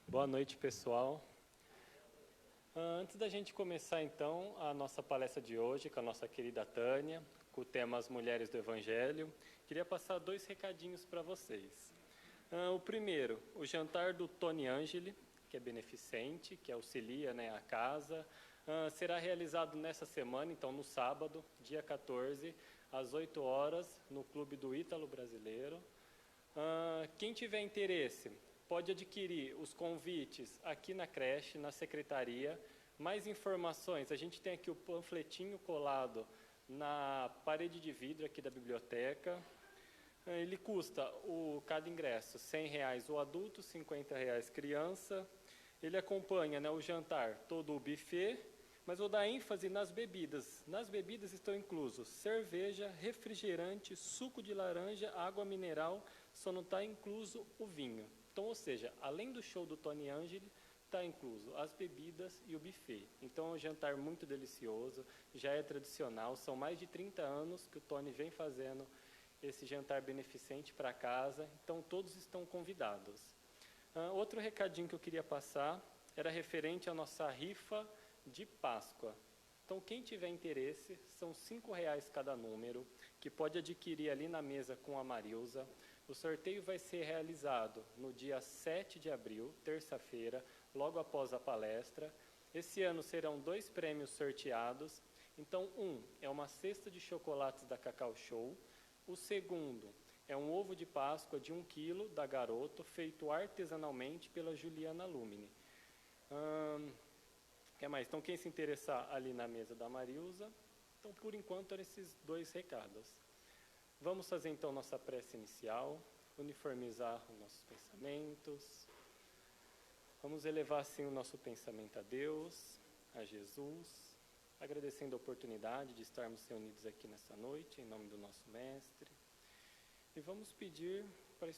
Boa noite, pessoal. Antes da gente começar, então, a nossa palestra de hoje com a nossa querida Tânia, com o tema As Mulheres do Evangelho, queria passar 2 recadinhos para vocês. O primeiro, o jantar do Tony Angeli, que é beneficente, que auxilia, a casa, será realizado nessa semana, então no sábado, dia 14, às 8 horas, no Clube do Ítalo Brasileiro. Quem tiver interesse, pode adquirir os convites aqui na creche, na secretaria. Mais informações, a gente tem aqui o panfletinho colado na parede de vidro aqui da biblioteca. Ele custa, cada ingresso, R$100 o adulto, R$50 criança. Ele acompanha o jantar, todo o buffet, mas vou dar ênfase nas bebidas. Nas bebidas estão inclusos cerveja, refrigerante, suco de laranja, água mineral, só não está incluso o vinho. Então, ou seja, além do show do Tony Angeli, está incluso as bebidas e o buffet. Então, é um jantar muito delicioso, já é tradicional, são mais de 30 anos que o Tony vem fazendo esse jantar beneficente para casa, então todos estão convidados. Outro recadinho que eu queria passar era referente à nossa rifa de Páscoa. Então, quem tiver interesse, são R$5 cada número, que pode adquirir ali na mesa com a Marilza. O sorteio vai ser realizado no dia 7 de abril, terça-feira, logo após a palestra. Esse ano serão 2 prêmios sorteados. Então, é uma cesta de chocolates da Cacau Show. O segundo é um ovo de Páscoa de 1 quilo da Garoto, feito artesanalmente pela Juliana Lumine. Que mais? Então, quem se interessar ali na mesa da Marilza, então, por enquanto, eram esses 2 recados. Vamos fazer, então, nossa prece inicial, uniformizar os nossos pensamentos. Vamos elevar, assim, o nosso pensamento a Deus, a Jesus, agradecendo a oportunidade de estarmos reunidos aqui nessa noite, em nome do nosso Mestre. E vamos pedir para a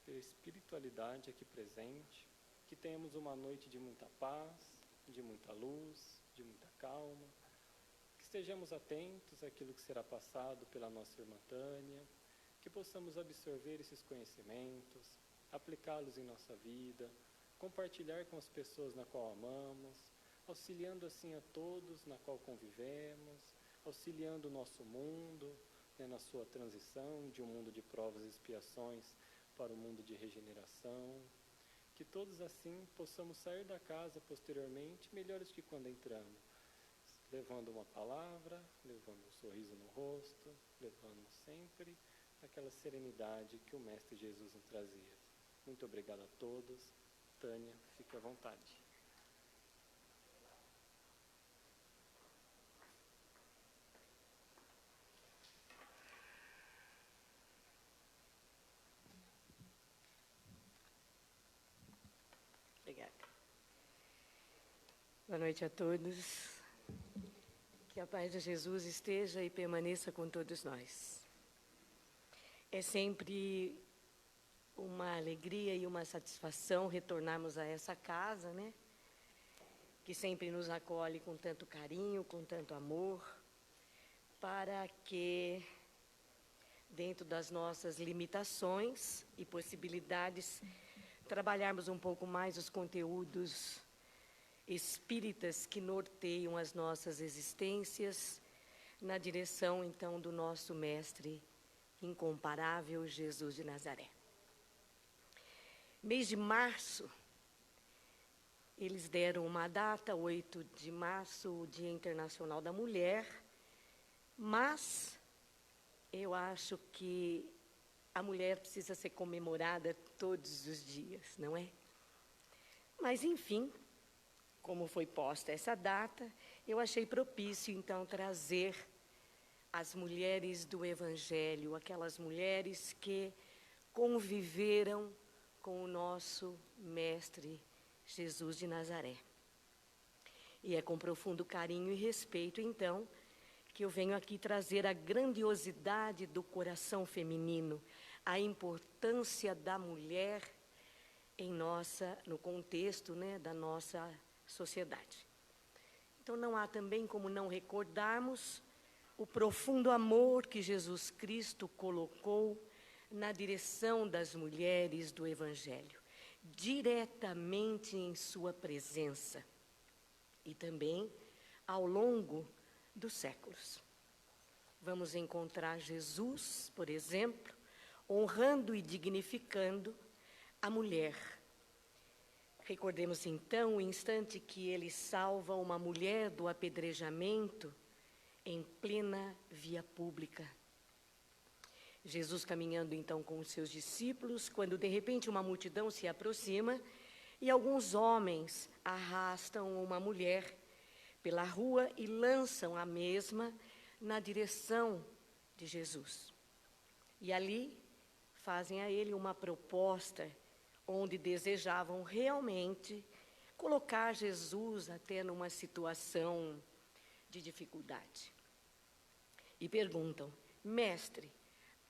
espiritualidade aqui presente, que tenhamos uma noite de muita paz, de muita luz, de muita calma, que estejamos atentos àquilo que será passado pela nossa irmã Tânia, que possamos absorver esses conhecimentos, aplicá-los em nossa vida, compartilhar com as pessoas na qual amamos, auxiliando assim a todos na qual convivemos, auxiliando o nosso mundo, na sua transição de um mundo de provas e expiações para um mundo de regeneração. Que todos assim possamos sair da casa posteriormente melhores que quando entramos, levando uma palavra, levando um sorriso no rosto, levando sempre aquela serenidade que o Mestre Jesus nos trazia. Muito obrigado a todos. Tânia, fique à vontade. Obrigada. Boa noite a todos. Que a paz de Jesus esteja e permaneça com todos nós. É sempre uma alegria e uma satisfação retornarmos a essa casa, que sempre nos acolhe com tanto carinho, com tanto amor, para que, dentro das nossas limitações e possibilidades, trabalharmos um pouco mais os conteúdos espíritas que norteiam as nossas existências na direção, então, do nosso Mestre incomparável, Jesus de Nazaré. Mês de março, eles deram uma data, 8 de março, o Dia Internacional da Mulher, mas eu acho que a mulher precisa ser comemorada todos os dias, não é? Mas, enfim, como foi posta essa data, eu achei propício, então, trazer as mulheres do Evangelho, aquelas mulheres que conviveram com o nosso Mestre Jesus de Nazaré. E é com profundo carinho e respeito, então, que eu venho aqui trazer a grandiosidade do coração feminino, a importância da mulher no contexto, da nossa sociedade. Então, não há também como não recordarmos o profundo amor que Jesus Cristo colocou na direção das mulheres do Evangelho. diretamente em sua presença e também ao longo dos séculos. Vamos encontrar Jesus, por exemplo, honrando e dignificando a mulher. Recordemos então o instante que ele salva uma mulher do apedrejamento em plena via pública. Jesus caminhando então com os seus discípulos, quando de repente uma multidão se aproxima e alguns homens arrastam uma mulher pela rua e lançam a mesma na direção de Jesus. E ali fazem a ele uma proposta onde desejavam realmente colocar Jesus até numa situação de dificuldade. E perguntam: mestre,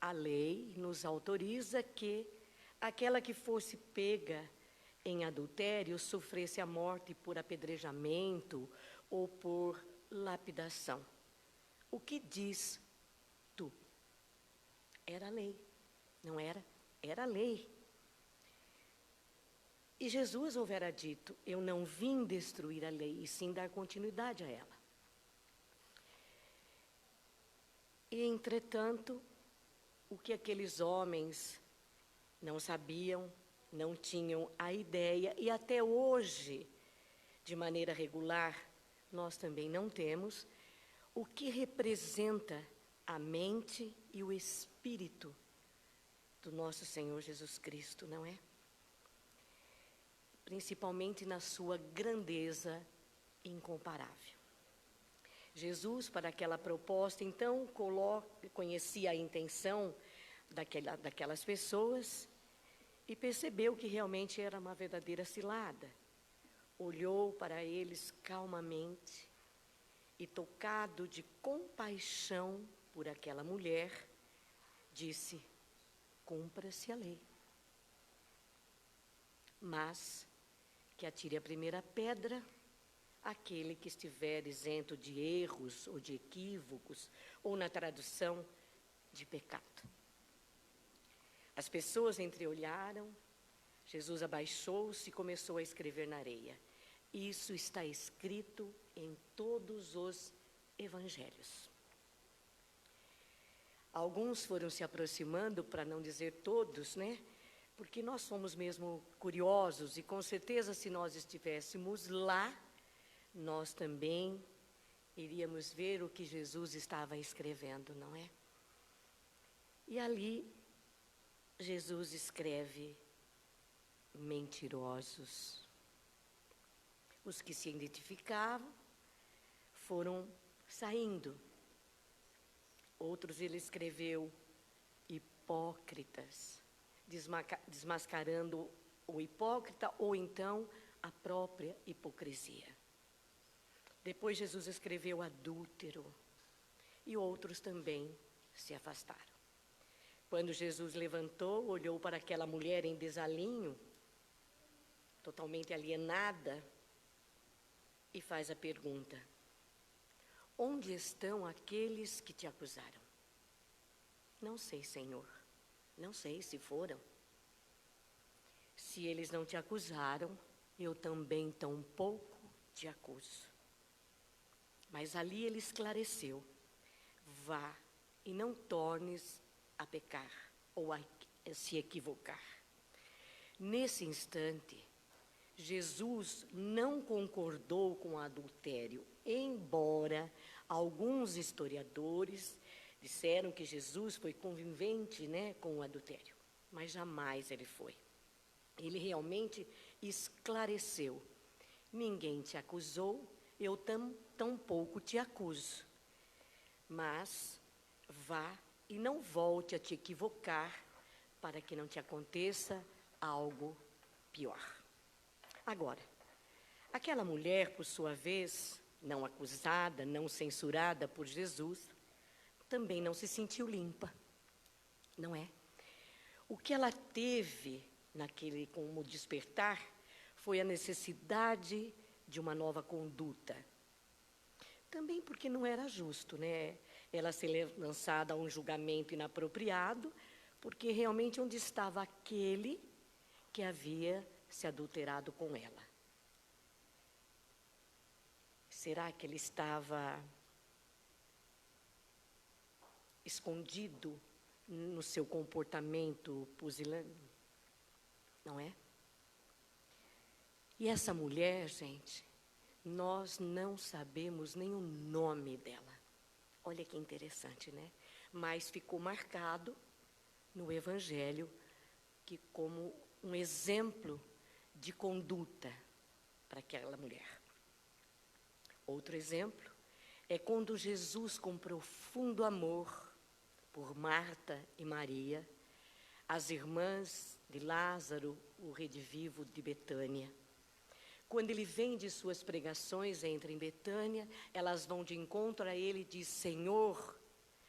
a lei nos autoriza que aquela que fosse pega em adultério sofresse a morte por apedrejamento ou por lapidação. O que diz tu? Era a lei, não era? Era a lei. E Jesus houvera dito: eu não vim destruir a lei, e sim dar continuidade a ela. E, entretanto, o que aqueles homens não sabiam, não tinham a ideia, e até hoje, de maneira regular, nós também não temos, o que representa a mente e o espírito do nosso Senhor Jesus Cristo, não é? Principalmente na sua grandeza incomparável. Jesus, para aquela proposta, então, conhecia a intenção daquelas pessoas e percebeu que realmente era uma verdadeira cilada. Olhou para eles calmamente e, tocado de compaixão por aquela mulher, disse: cumpra-se a lei. Mas que atire a primeira pedra aquele que estiver isento de erros ou de equívocos, ou na tradução, de pecado. As pessoas entreolharam, Jesus abaixou-se e começou a escrever na areia. Isso está escrito em todos os evangelhos. Alguns foram se aproximando, para não dizer todos, né? Porque nós somos mesmo curiosos e com certeza se nós estivéssemos lá, nós também iríamos ver o que Jesus estava escrevendo, não é? E ali, Jesus escreve: mentirosos. Os que se identificavam foram saindo. Outros ele escreveu: hipócritas, desmascarando o hipócrita ou então a própria hipocrisia. Depois Jesus escreveu adúltero e outros também se afastaram. Quando Jesus levantou, olhou para aquela mulher em desalinho, totalmente alienada, e faz a pergunta: onde estão aqueles que te acusaram? Não sei, Senhor, não sei se foram. Se eles não te acusaram, eu também tampouco te acuso. Mas ali ele esclareceu: vá e não tornes a pecar ou a se equivocar. Nesse instante, Jesus não concordou com o adultério, embora alguns historiadores disseram que Jesus foi conivente, né, com o adultério, mas jamais ele foi. Ele realmente esclareceu: ninguém te acusou, eu tampouco te acuso. Mas vá e não volte a te equivocar, para que não te aconteça algo pior. Agora, aquela mulher, por sua vez, não acusada, não censurada por Jesus, também não se sentiu limpa, não é? O que ela teve naquele como despertar foi a necessidade de uma nova conduta. Também porque não era justo, né? Ela ser lançada a um julgamento inapropriado, porque realmente onde estava aquele que havia se adulterado com ela. Será que ele estava escondido no seu comportamento pusilânime? Não é? E essa mulher, gente, nós não sabemos nem o nome dela. Olha que interessante, né? Mas ficou marcado no Evangelho que como um exemplo de conduta para aquela mulher. Outro exemplo é quando Jesus, com profundo amor por Marta e Maria, as irmãs de Lázaro, o redivivo de Betânia. Quando ele vem de suas pregações, entra em Betânia, elas vão de encontro a ele e diz: Senhor,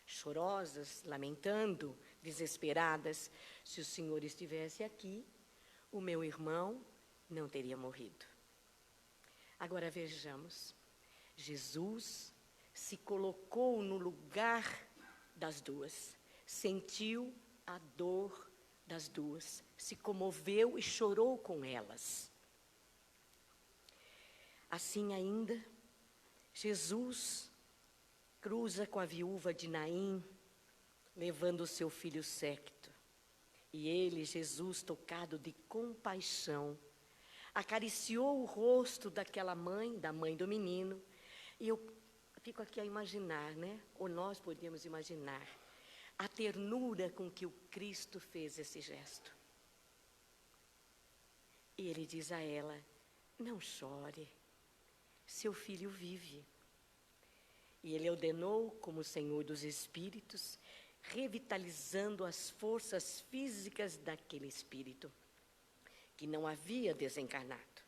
chorosas, lamentando, desesperadas, se o Senhor estivesse aqui, o meu irmão não teria morrido. Agora vejamos, Jesus se colocou no lugar das duas, sentiu a dor das duas, se comoveu e chorou com elas. Assim ainda, Jesus cruza com a viúva de Naim, levando o seu filho séquito. E ele, Jesus, tocado de compaixão, acariciou o rosto daquela mãe, da mãe do menino, e eu fico aqui a imaginar, né? Ou nós podemos imaginar a ternura com que o Cristo fez esse gesto. E ele diz a ela: não chore, seu filho vive. E ele ordenou como Senhor dos Espíritos, revitalizando as forças físicas daquele espírito, que não havia desencarnado.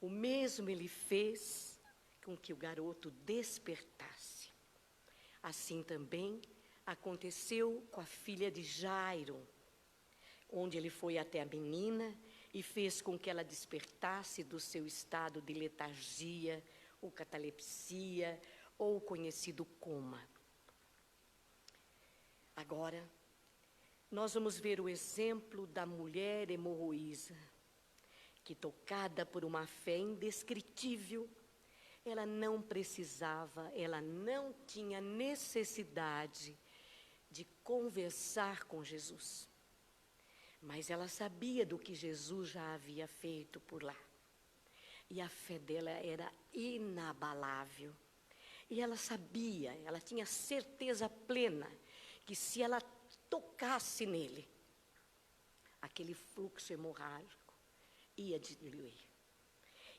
O mesmo ele fez com que o garoto despertasse. Assim também aconteceu com a filha de Jairo, onde ele foi até a menina e fez com que ela despertasse do seu estado de letargia, ou catalepsia, ou conhecido coma. Agora, nós vamos ver o exemplo da mulher hemorroísa, que, tocada por uma fé indescritível, ela não precisava, ela não tinha necessidade de conversar com Jesus. Mas ela sabia do que Jesus já havia feito por lá. E a fé dela era inabalável. E ela sabia, ela tinha certeza plena que se ela tocasse nele, aquele fluxo hemorrágico ia diminuir.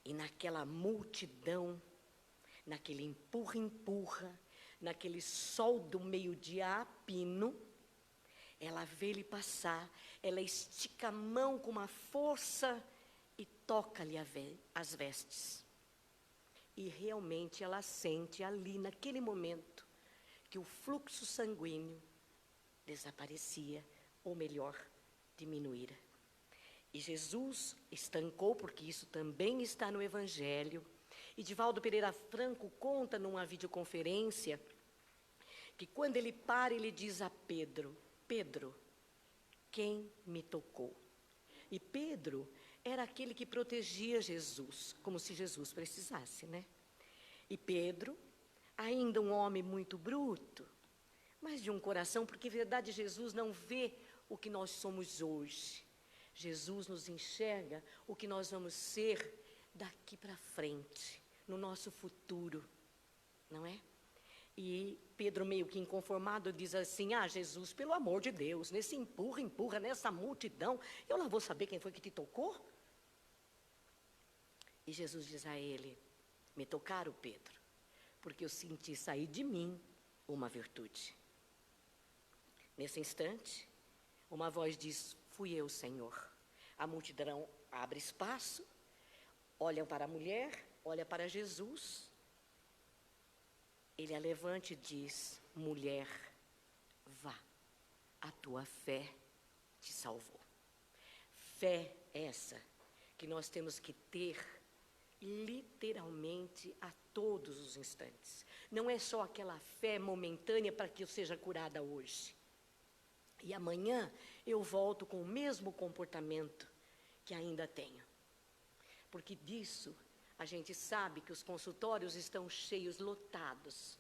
E naquela multidão, naquele empurra-empurra, naquele sol do meio-dia a pino, ela vê ele passar, ela estica a mão com uma força e toca-lhe as vestes. E realmente ela sente ali, naquele momento, que o fluxo sanguíneo desaparecia, ou melhor, diminuíra. E Jesus estancou, porque isso também está no Evangelho. E Divaldo Pereira Franco conta numa videoconferência que quando ele para, ele diz a Pedro: Pedro, quem me tocou? E Pedro era aquele que protegia Jesus, como se Jesus precisasse, né? E Pedro, ainda um homem muito bruto, mas de um coração, porque, em verdade, Jesus não vê o que nós somos hoje. Jesus nos enxerga o que nós vamos ser daqui para frente, no nosso futuro, não é? E Pedro, meio que inconformado, diz assim: Jesus, pelo amor de Deus, nesse empurra, nessa multidão, eu lá vou saber quem foi que te tocou? E Jesus diz a ele: me tocaram, Pedro, porque eu senti sair de mim uma virtude. Nesse instante, uma voz diz: fui eu, Senhor. A multidão abre espaço, olha para a mulher, olha para Jesus. Ele a levanta e diz: mulher, vá, a tua fé te salvou. Fé essa que nós temos que ter literalmente a todos os instantes. Não é só aquela fé momentânea para que eu seja curada hoje. E amanhã eu volto com o mesmo comportamento que ainda tenho. porque disso a gente sabe que os consultórios estão cheios, lotados,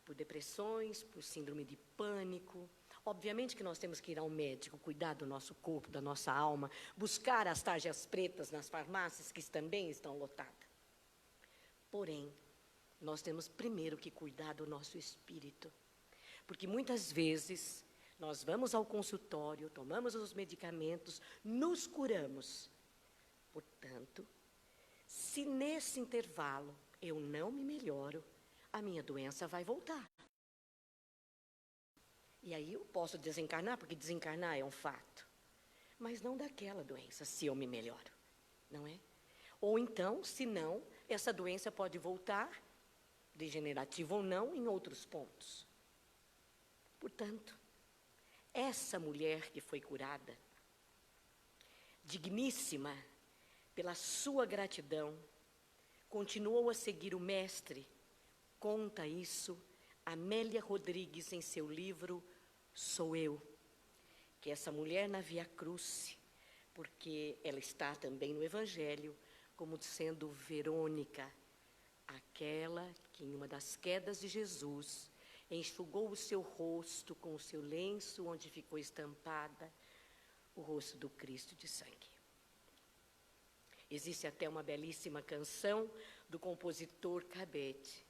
por depressões, por síndrome de pânico. Obviamente que nós temos que ir ao médico, cuidar do nosso corpo, da nossa alma, buscar as tarjas pretas nas farmácias, que também estão lotadas. Porém, nós temos primeiro que cuidar do nosso espírito, porque muitas vezes nós vamos ao consultório, tomamos os medicamentos, nos curamos. Portanto, se nesse intervalo eu não me melhoro, a minha doença vai voltar. E aí eu posso desencarnar, porque desencarnar é um fato. Mas não daquela doença, se eu me melhoro, não é? Ou então, se não, essa doença pode voltar, degenerativa ou não, em outros pontos. Portanto, essa mulher que foi curada, digníssima pela sua gratidão, continuou a seguir o mestre. Conta isso Amélia Rodrigues em seu livro Sou Eu, que essa mulher na Via Crucis, porque ela está também no Evangelho, como sendo Verônica, aquela que em uma das quedas de Jesus enxugou o seu rosto com o seu lenço, onde ficou estampada o rosto do Cristo de sangue. Existe até uma belíssima canção do compositor Cabete,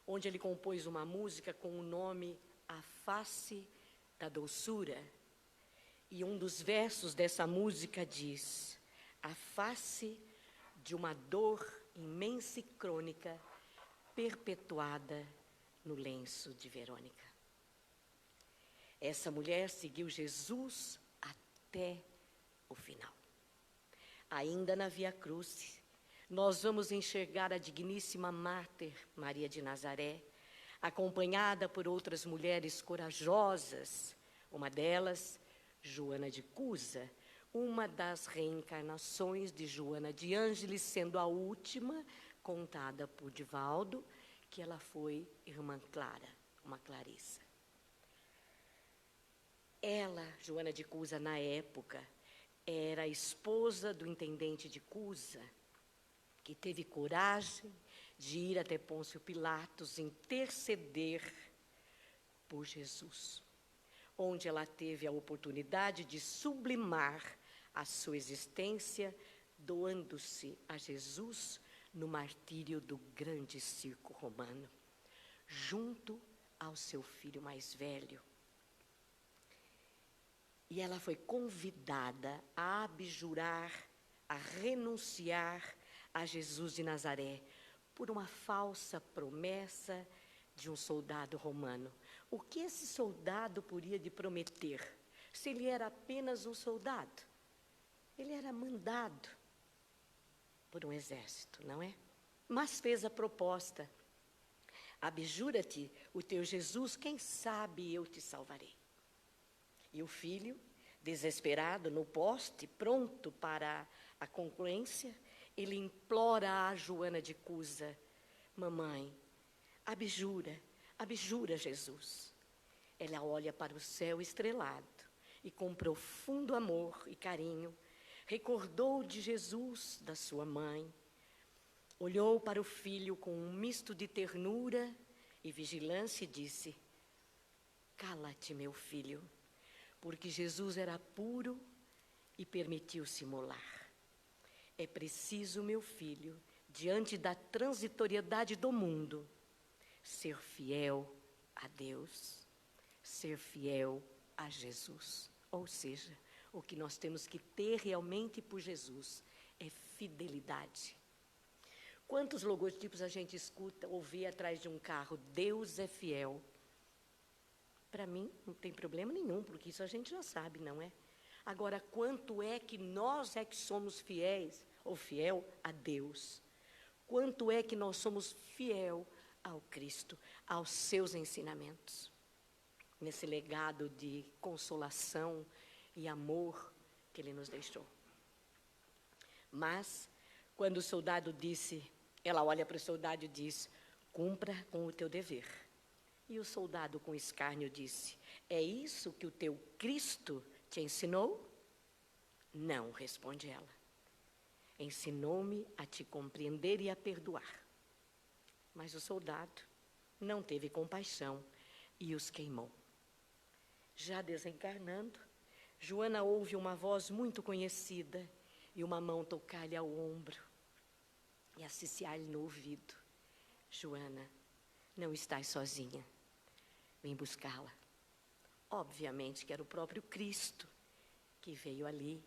onde ele compôs uma música com o nome A Face da Doçura. E um dos versos dessa música diz: a face de uma dor imensa e crônica, perpetuada no lenço de Verônica. Essa mulher seguiu Jesus até o final. Ainda na Via Crucis, nós vamos enxergar a digníssima mártir Maria de Nazaré, acompanhada por outras mulheres corajosas, uma delas, Joana de Cusa, uma das reencarnações de Joana de Ângeles, sendo a última contada por Divaldo, que ela foi irmã Clara, uma Clarissa. Ela, Joana de Cusa, na época, era a esposa do intendente de Cusa, que teve coragem de ir até Pôncio Pilatos interceder por Jesus, onde ela teve a oportunidade de sublimar a sua existência, doando-se a Jesus no martírio do grande circo romano, junto ao seu filho mais velho. E ela foi convidada a abjurar, a renunciar a Jesus de Nazaré, por uma falsa promessa de um soldado romano. O que esse soldado podia de prometer, se ele era apenas um soldado? Ele era mandado por um exército, não é? Mas fez a proposta: abjura-te o teu Jesus, quem sabe eu te salvarei. E o filho, desesperado no poste, pronto para a concorrência, ele implora a Joana de Cusa: mamãe, abjura, abjura Jesus. Ela olha para o céu estrelado e, com profundo amor e carinho, recordou de Jesus, da sua mãe, olhou para o filho com um misto de ternura e vigilância e disse: cala-te, meu filho, porque Jesus era puro e permitiu-se molar. É preciso, meu filho, diante da transitoriedade do mundo, ser fiel a Deus, ser fiel a Jesus. Ou seja, o que nós temos que ter realmente por Jesus é fidelidade. Quantos logotipos a gente escuta ou vê atrás de um carro? Deus é fiel. Para mim, não tem problema nenhum, porque isso a gente já sabe, não é? Agora, quanto é que nós é que somos fiéis, ou fiel a Deus? Quanto é que nós somos fiel ao Cristo, aos seus ensinamentos? Nesse legado de consolação e amor que Ele nos deixou. Mas, quando o soldado disse, ela olha para o soldado e diz: cumpra com o teu dever. E o soldado com escárnio disse: é isso que o teu Cristo te ensinou? Não, responde ela. Ensinou-me a te compreender e a perdoar. Mas o soldado não teve compaixão e os queimou. Já desencarnando, Joana ouve uma voz muito conhecida e uma mão tocar-lhe ao ombro e assiciar-lhe no ouvido. Joana, não estás sozinha. Vem buscá-la. Obviamente que era o próprio Cristo que veio ali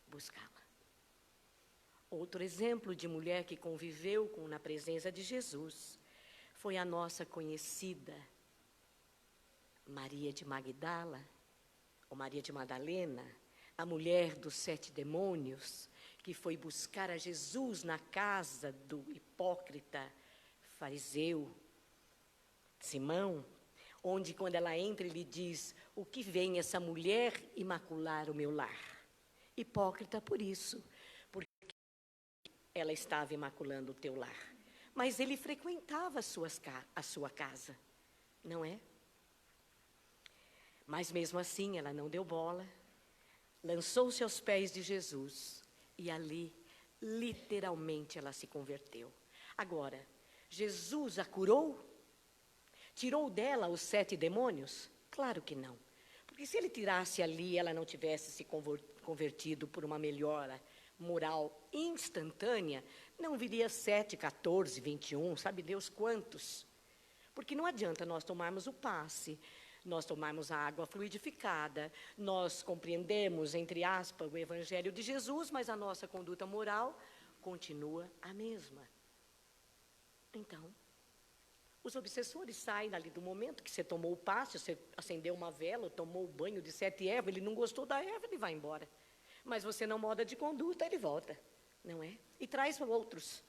buscá-la. Outro exemplo de mulher que conviveu na presença de Jesus foi a nossa conhecida Maria de Magdala, ou Maria de Madalena, a mulher dos 7 demônios, que foi buscar a Jesus na casa do hipócrita fariseu Simão, onde quando ela entra ele diz, o que vem essa mulher imacular o meu lar? Hipócrita por isso, porque ela estava imaculando o teu lar. Mas ele frequentava a sua casa, não é? Mas mesmo assim ela não deu bola, lançou-se aos pés de Jesus e ali, literalmente, ela se converteu. Agora, Jesus a curou? Tirou dela os 7 demônios? Claro que não. Porque se ele tirasse ali, ela não tivesse se convertido por uma melhora moral instantânea, não viria 7, 14, 21, sabe Deus quantos? Porque não adianta nós tomarmos o passe, nós tomarmos a água fluidificada, nós compreendemos, entre aspas, o Evangelho de Jesus, mas a nossa conduta moral continua a mesma. Então, os obsessores saem ali do momento que você tomou o passe, você acendeu uma vela, tomou o banho de 7 ervas, ele não gostou da erva, ele vai embora. Mas você não muda de conduta, ele volta, não é? E traz outros.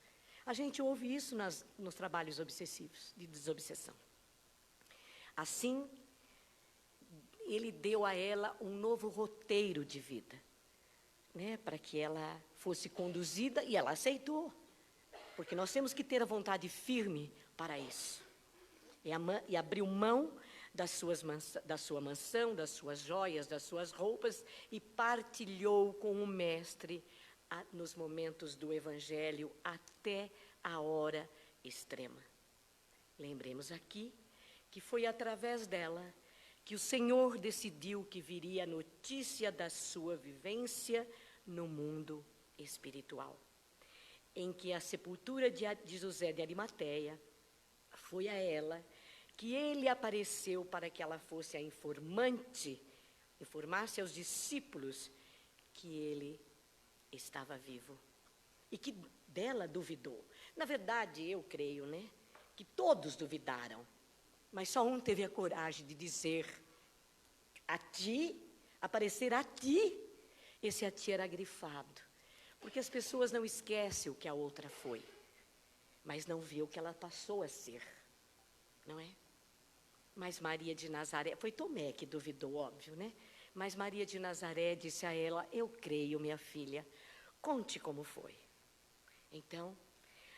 A gente ouve isso nos trabalhos obsessivos, de desobsessão. Assim, ele deu a ela um novo roteiro de vida, né, para que ela fosse conduzida, e ela aceitou. Porque nós temos que ter a vontade firme para isso. E abriu mão da sua mansão, das suas joias, das suas roupas, e partilhou com o Mestre nos momentos do Evangelho até a hora extrema. Lembremos aqui que foi através dela que o Senhor decidiu que viria a notícia da sua vivência no mundo espiritual, em que a sepultura de José de Arimateia foi a ela que ele apareceu para que ela fosse a informante, informasse aos discípulos que ele estava vivo e que dela duvidou. Na verdade, eu creio, né, que todos duvidaram, mas só um teve a coragem de dizer a ti, aparecer a ti. Esse a ti era grifado, porque as pessoas não esquecem o que a outra foi, mas não viu o que ela passou a ser, não é? Mas Maria de Nazaré, foi Tomé que duvidou, óbvio, né? Mas Maria de Nazaré disse a ela, eu creio, minha filha, conte como foi. Então,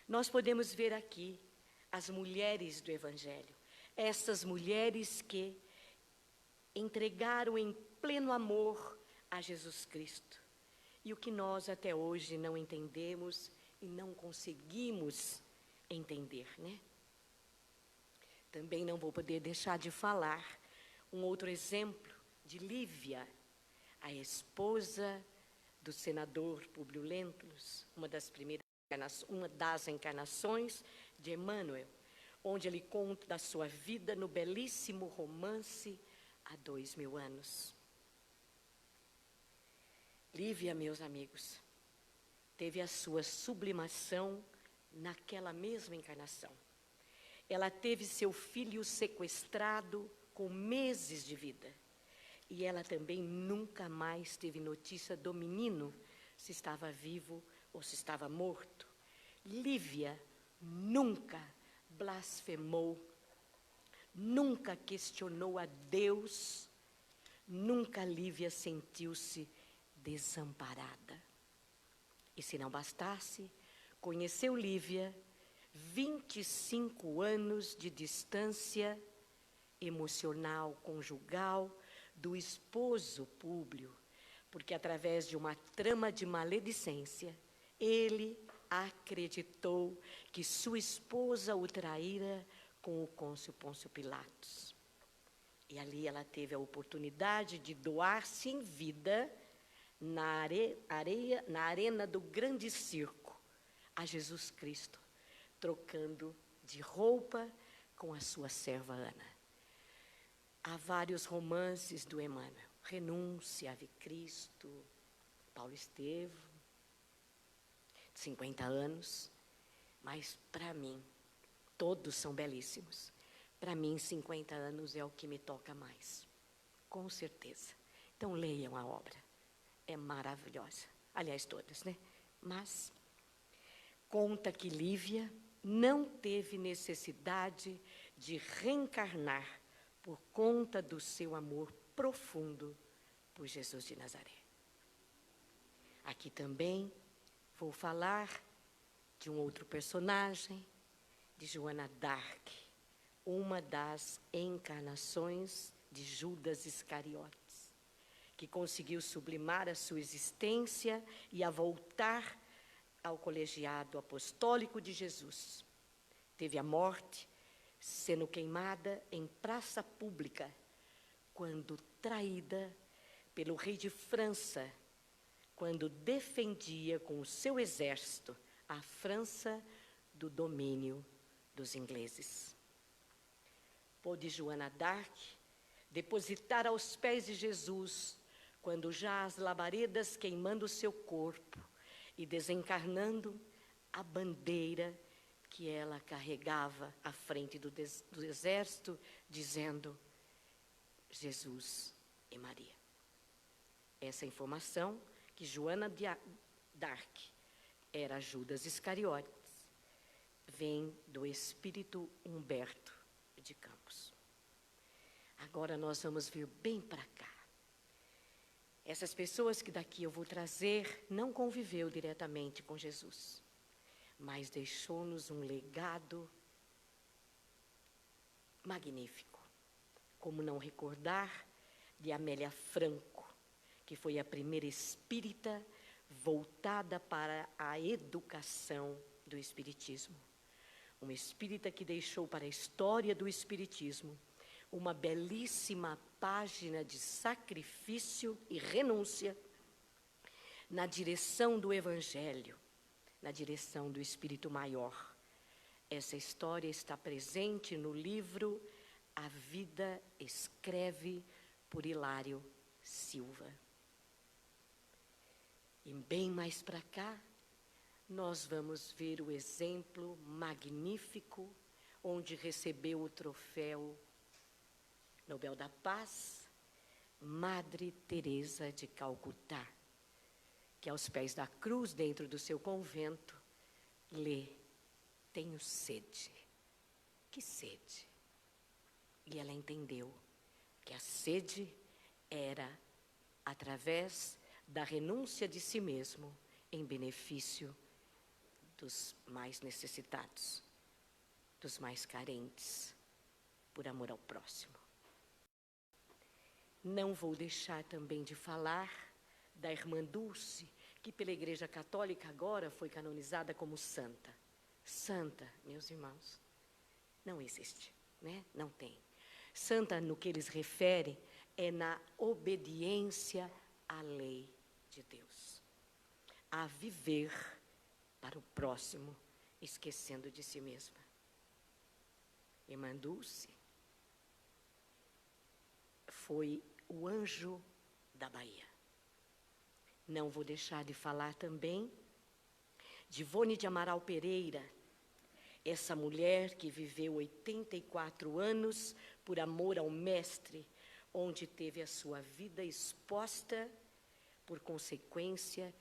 nós podemos ver aqui as mulheres do Evangelho, essas mulheres que entregaram em pleno amor a Jesus Cristo. E o que nós até hoje não entendemos e não conseguimos entender, né? Também não vou poder deixar de falar um outro exemplo de Lívia, a esposa do senador Públio Lentulus, uma das encarnações de Emmanuel, onde ele conta da sua vida no belíssimo romance Há 2000 anos. Lívia, meus amigos, teve a sua sublimação naquela mesma encarnação. Ela teve seu filho sequestrado com meses de vida. E ela também nunca mais teve notícia do menino, se estava vivo ou se estava morto. Lívia nunca blasfemou, nunca questionou a Deus, nunca Lívia sentiu-se desamparada. E se não bastasse, conheceu Lívia 25 anos de distância emocional, conjugal, do esposo Públio, porque através de uma trama de maledicência, ele acreditou que sua esposa o traíra com o cônsul Pôncio Pilatos. E ali ela teve a oportunidade de doar-se em vida na arena do grande circo a Jesus Cristo, trocando de roupa com a sua serva Ana. Há vários romances do Emmanuel, Renúncia, Ave Cristo, Paulo Estevam, 50 anos, mas para mim, todos são belíssimos. Para mim, 50 anos é o que me toca mais, com certeza. Então, leiam a obra, é maravilhosa. Aliás, todas, né? Mas, conta que Lívia não teve necessidade de reencarnar por conta do seu amor profundo por Jesus de Nazaré. Aqui também vou falar de um outro personagem, de Joana d'Arc, uma das encarnações de Judas Iscariotes, que conseguiu sublimar a sua existência e a voltar ao colegiado apostólico de Jesus. Teve a morte sendo queimada em praça pública, quando traída pelo rei de França, quando defendia com o seu exército a França do domínio dos ingleses. Pôde Joana d'Arc depositar aos pés de Jesus, quando já as labaredas queimando o seu corpo e desencarnando, a bandeira que ela carregava à frente do exército, dizendo: Jesus e Maria. Essa informação que Joana d'Arc era Judas Iscariotes vem do espírito Humberto de Campos. Agora nós vamos vir bem para cá. Essas pessoas que daqui eu vou trazer não conviveu diretamente com Jesus, mas deixou-nos um legado magnífico. Como não recordar de Amélia Franco, que foi a primeira espírita voltada para a educação do espiritismo. Uma espírita que deixou para a história do espiritismo uma belíssima página de sacrifício e renúncia na direção do Evangelho, na direção do Espírito Maior. Essa história está presente no livro A Vida Escreve, por Hilário Silva. E bem mais para cá, nós vamos ver o exemplo magnífico onde recebeu o troféu Nobel da Paz, Madre Teresa de Calcutá, que aos pés da cruz, dentro do seu convento, lê: tenho sede. Que sede? E ela entendeu que a sede era através da renúncia de si mesmo em benefício dos mais necessitados, dos mais carentes, por amor ao próximo. Não vou deixar também de falar da irmã Dulce, que pela Igreja Católica agora foi canonizada como santa. Santa, meus irmãos, não existe, né? Não tem. Santa, no que eles referem, é na obediência à lei de Deus, a viver para o próximo, esquecendo de si mesma. Irmã Dulce foi o anjo da Bahia. Não vou deixar de falar também de Ivone de Amaral Pereira, essa mulher que viveu 84 anos por amor ao Mestre, onde teve a sua vida exposta por consequência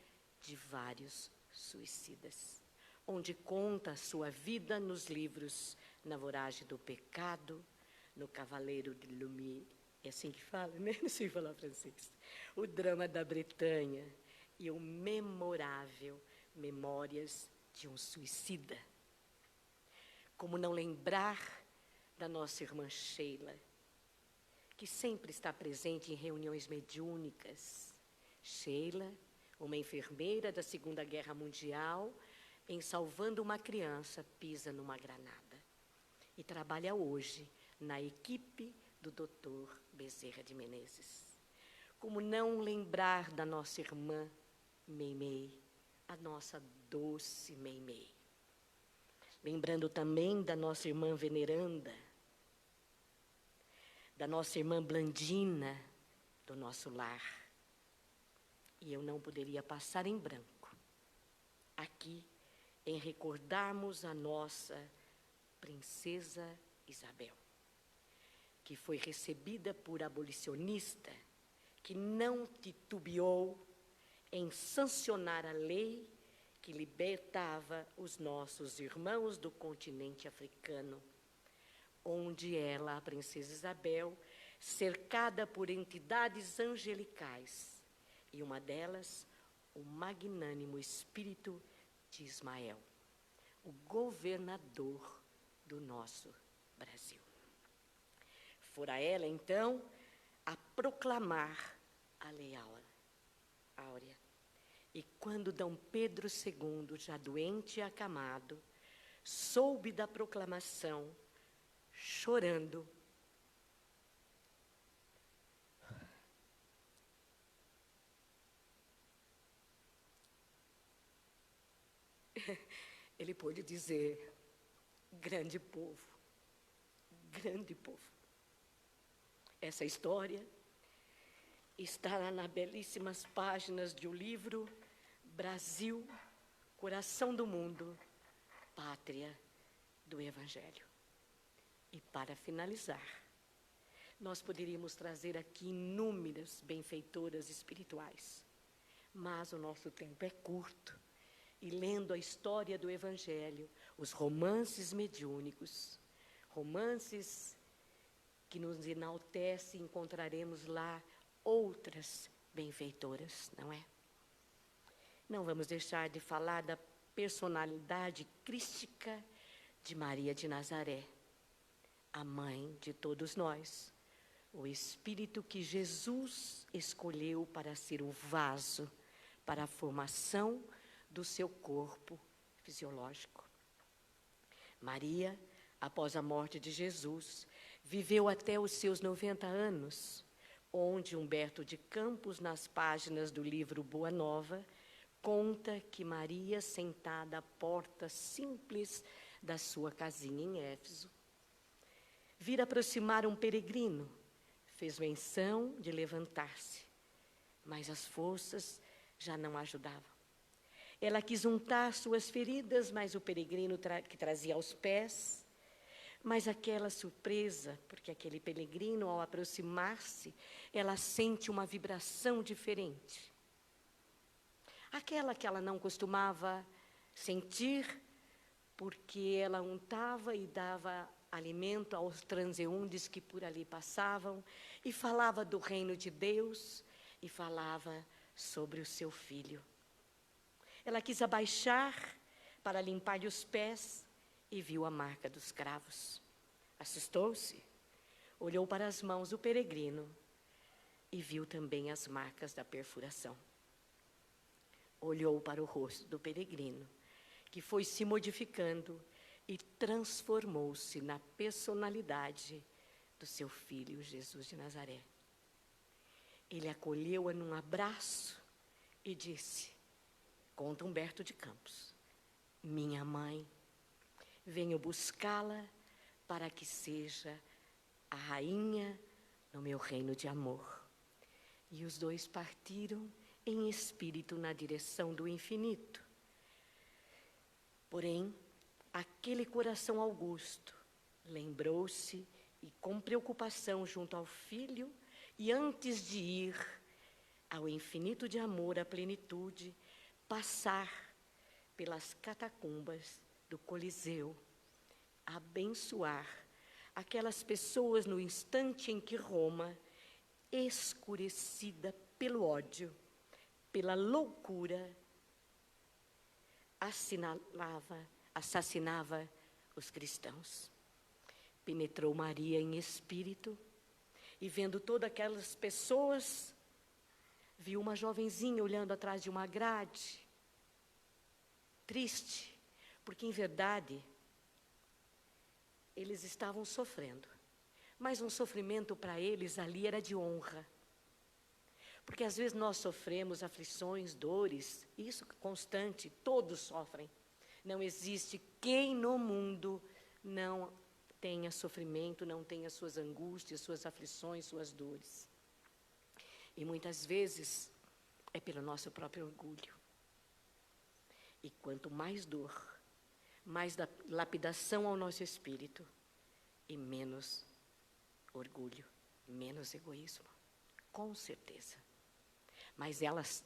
de vários suicidas, onde conta a sua vida nos livros Na Voragem do Pecado, no Cavaleiro de Lumière, é assim que fala, né? Não sei falar francês. O Drama da Bretanha e o memorável Memórias de um Suicida. Como não lembrar da nossa irmã Sheila, que sempre está presente em reuniões mediúnicas. Sheila, Uma enfermeira da Segunda Guerra Mundial, em salvando uma criança, pisa numa granada. E trabalha hoje na equipe do Dr. Bezerra de Menezes. Como não lembrar da nossa irmã Meimei, a nossa doce Meimei. Lembrando também da nossa irmã Veneranda, da nossa irmã Blandina, do nosso lar. E eu não poderia passar em branco, aqui, em recordarmos a nossa princesa Isabel, que foi recebida por abolicionista, que não titubeou em sancionar a lei que libertava os nossos irmãos do continente africano, onde ela, a princesa Isabel, cercada por entidades angelicais, e uma delas, o magnânimo espírito de Ismael, o governador do nosso Brasil. Fora ela, então, a proclamar a Lei Áurea. E quando D. Pedro II, já doente e acamado, soube da proclamação, chorando, ele pôde dizer: grande povo, grande povo. Essa história está nas belíssimas páginas do livro Brasil, Coração do Mundo, Pátria do Evangelho. E para finalizar, nós poderíamos trazer aqui inúmeras benfeitoras espirituais, mas o nosso tempo é curto. E lendo a história do Evangelho, os romances mediúnicos, romances que nos enaltecem, encontraremos lá outras benfeitoras, não é? Não vamos deixar de falar da personalidade crística de Maria de Nazaré, a mãe de todos nós, o espírito que Jesus escolheu para ser o vaso para a formação do seu corpo fisiológico. Maria, após a morte de Jesus, viveu até os seus 90 anos, onde Humberto de Campos, nas páginas do livro Boa Nova, conta que Maria, sentada à porta simples da sua casinha em Éfeso, vira aproximar um peregrino, fez menção de levantar-se, mas as forças já não ajudavam. Ela quis untar suas feridas, mas o peregrino que trazia aos pés, mas aquela surpresa, porque aquele peregrino, ao aproximar-se, ela sente uma vibração diferente. Aquela que ela não costumava sentir, porque ela untava e dava alimento aos transeuntes que por ali passavam, e falava do reino de Deus, e falava sobre o seu filho. Ela quis abaixar para limpar-lhe os pés e viu a marca dos cravos. Assustou-se, olhou para as mãos do peregrino e viu também as marcas da perfuração. Olhou para o rosto do peregrino, que foi se modificando e transformou-se na personalidade do seu filho, Jesus de Nazaré. Ele acolheu-a num abraço e disse, conta Humberto de Campos, minha mãe, venho buscá-la para que seja a rainha no meu reino de amor. E os dois partiram em espírito na direção do infinito. Porém, aquele coração augusto lembrou-se e com preocupação junto ao filho, e antes de ir ao infinito de amor, à plenitude, passar pelas catacumbas do Coliseu, abençoar aquelas pessoas no instante em que Roma, escurecida pelo ódio, pela loucura, assassinava os cristãos. Penetrou Maria em espírito e, vendo todas aquelas pessoas viu uma jovenzinha olhando atrás de uma grade, triste, porque, em verdade, eles estavam sofrendo. Mas um sofrimento para eles ali era de honra. Porque às vezes nós sofremos aflições, dores, isso constante, todos sofrem. Não existe quem no mundo não tenha sofrimento, não tenha suas angústias, suas aflições, suas dores. E muitas vezes é pelo nosso próprio orgulho. E quanto mais dor, mais lapidação ao nosso espírito e menos orgulho, menos egoísmo, com certeza. Mas elas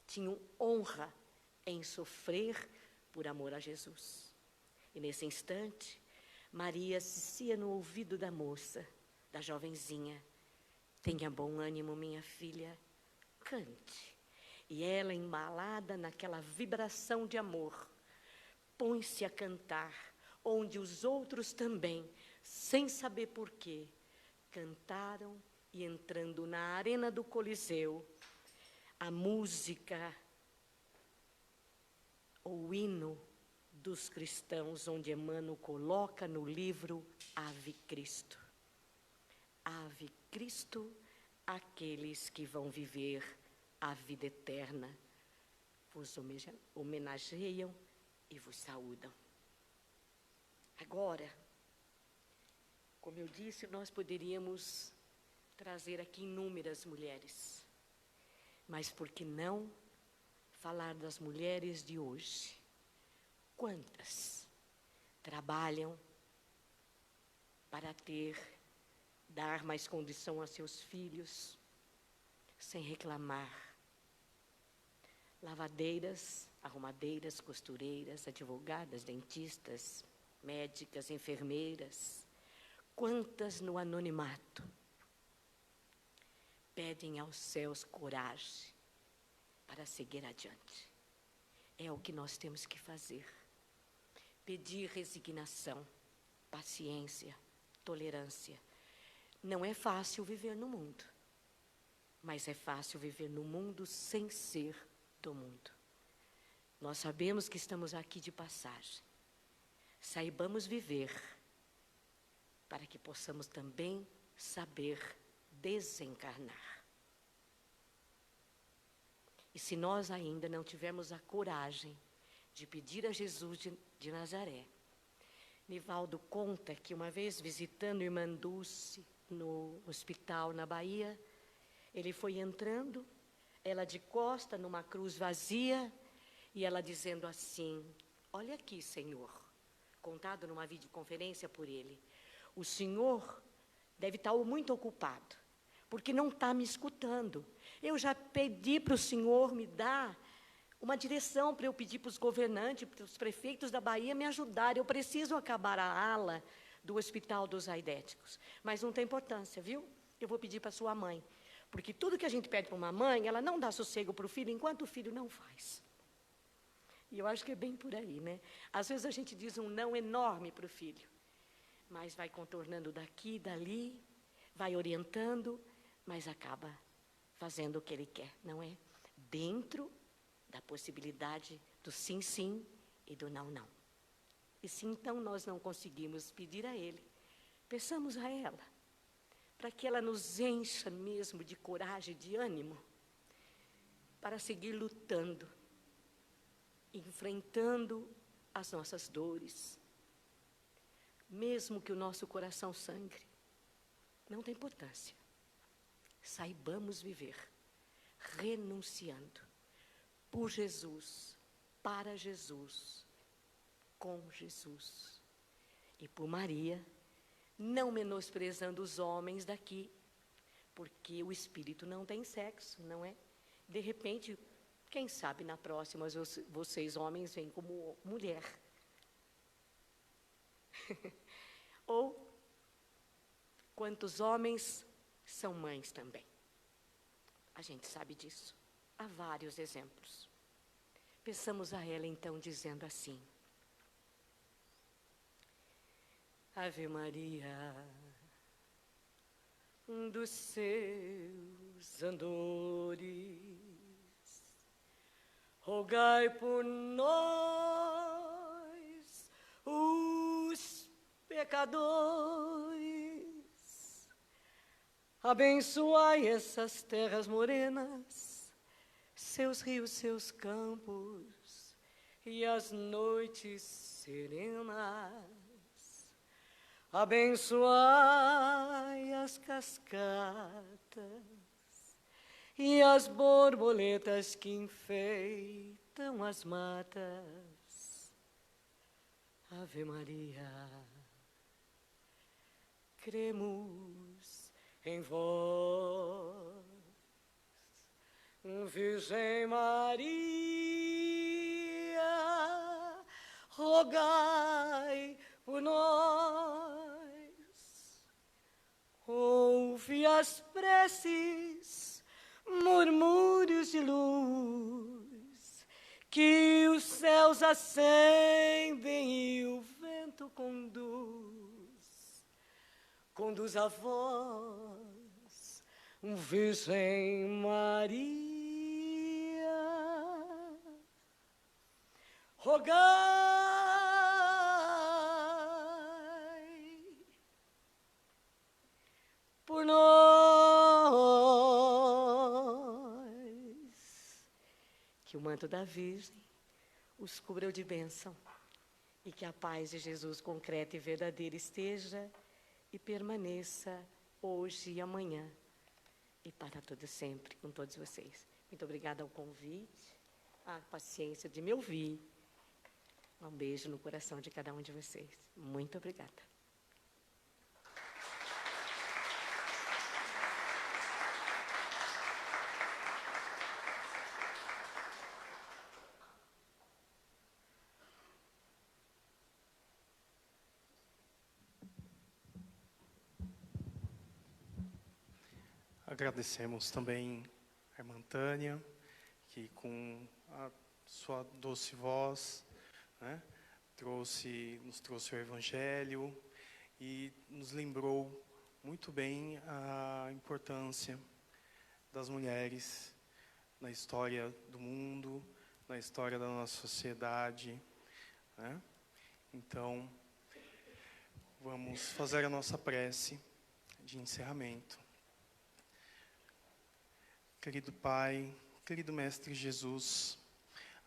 tinham honra em sofrer por amor a Jesus. E nesse instante, Maria dizia no ouvido da moça, da jovenzinha: tenha bom ânimo, minha filha, cante. E ela, embalada naquela vibração de amor, põe-se a cantar, onde os outros também, sem saber porquê, cantaram, e entrando na arena do Coliseu, a música, o hino dos cristãos, onde Emmanuel coloca no livro Ave Cristo. Ave Cristo, aqueles que vão viver a vida eterna, vos homenageiam e vos saúdam. Agora, como eu disse, nós poderíamos trazer aqui inúmeras mulheres, mas por que não falar das mulheres de hoje? Quantas trabalham para dar mais condição a seus filhos, sem reclamar? Lavadeiras, arrumadeiras, costureiras, advogadas, dentistas, médicas, enfermeiras, quantas no anonimato pedem aos céus coragem para seguir adiante. É o que nós temos que fazer. Pedir resignação, paciência, tolerância. Não é fácil viver no mundo, mas é fácil viver no mundo sem ser do mundo. Nós sabemos que estamos aqui de passagem. Saibamos viver para que possamos também saber desencarnar. E se nós ainda não tivermos a coragem de pedir a Jesus de Nazaré, Nivaldo conta que uma vez visitando Irmã Dulce no hospital na Bahia, ele foi entrando, ela de costa numa cruz vazia, e ela dizendo assim: olha aqui, Senhor, contado numa videoconferência por ele, o Senhor deve estar muito ocupado, porque não está me escutando. Eu já pedi para o Senhor me dar uma direção para eu pedir para os governantes, para os prefeitos da Bahia me ajudarem. Eu preciso acabar a ala do Hospital dos Aidéticos. Mas não tem importância, viu? Eu vou pedir para sua mãe. Porque tudo que a gente pede para uma mãe, ela não dá sossego para o filho enquanto o filho não faz. E eu acho que é bem por aí, né? Às vezes a gente diz um não enorme para o filho, mas vai contornando daqui, dali, vai orientando, mas acaba fazendo o que ele quer, não é? Dentro da possibilidade do sim, sim e do não, não. E se então nós não conseguimos pedir a ele, peçamos a ela, para que ela nos encha mesmo de coragem, de ânimo, para seguir lutando, enfrentando as nossas dores, mesmo que o nosso coração sangre, não tem importância. Saibamos viver, renunciando, por Jesus, para Jesus, com Jesus. E por Maria, não menosprezando os homens daqui, porque o espírito não tem sexo, não é? De repente, quem sabe na próxima vocês homens vêm como mulher. Ou quantos homens são mães também. A gente sabe disso. Há vários exemplos. Pensamos a ela então dizendo assim: Ave Maria, do seu andores, rogai por nós, os pecadores, abençoai essas terras morenas, seus rios, seus campos e as noites serenas. Abençoai as cascatas e as borboletas que enfeitam as matas. Ave Maria, cremos em vós. Virgem Maria, rogai por nós. Ouve as preces, murmúrios de luz, que os céus acendem e o vento conduz. Conduz a vós, Virgem Maria. Rogai por nós. Que o manto da Virgem os cubra de bênção e que a paz de Jesus concreta e verdadeira esteja e permaneça hoje e amanhã e para todo sempre com todos vocês. Muito obrigada ao convite, a paciência de me ouvir. Um beijo no coração de cada um de vocês. Muito obrigada. Agradecemos também a irmã Tânia, que com a sua doce voz, né, nos trouxe o Evangelho e nos lembrou muito bem a importância das mulheres na história do mundo, na história da nossa sociedade, né? Então, vamos fazer a nossa prece de encerramento. Querido Pai, querido Mestre Jesus,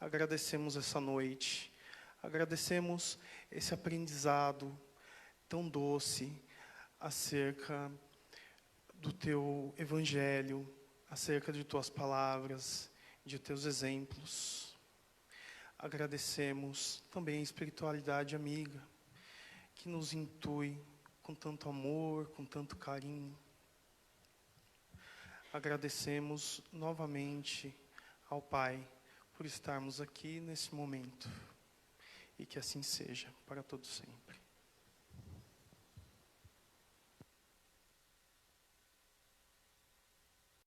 agradecemos essa noite, agradecemos esse aprendizado tão doce acerca do Teu Evangelho, acerca de Tuas palavras, de Teus exemplos. Agradecemos também a espiritualidade amiga, que nos intui com tanto amor, com tanto carinho. Agradecemos novamente ao Pai por estarmos aqui nesse momento. E que assim seja para todo sempre.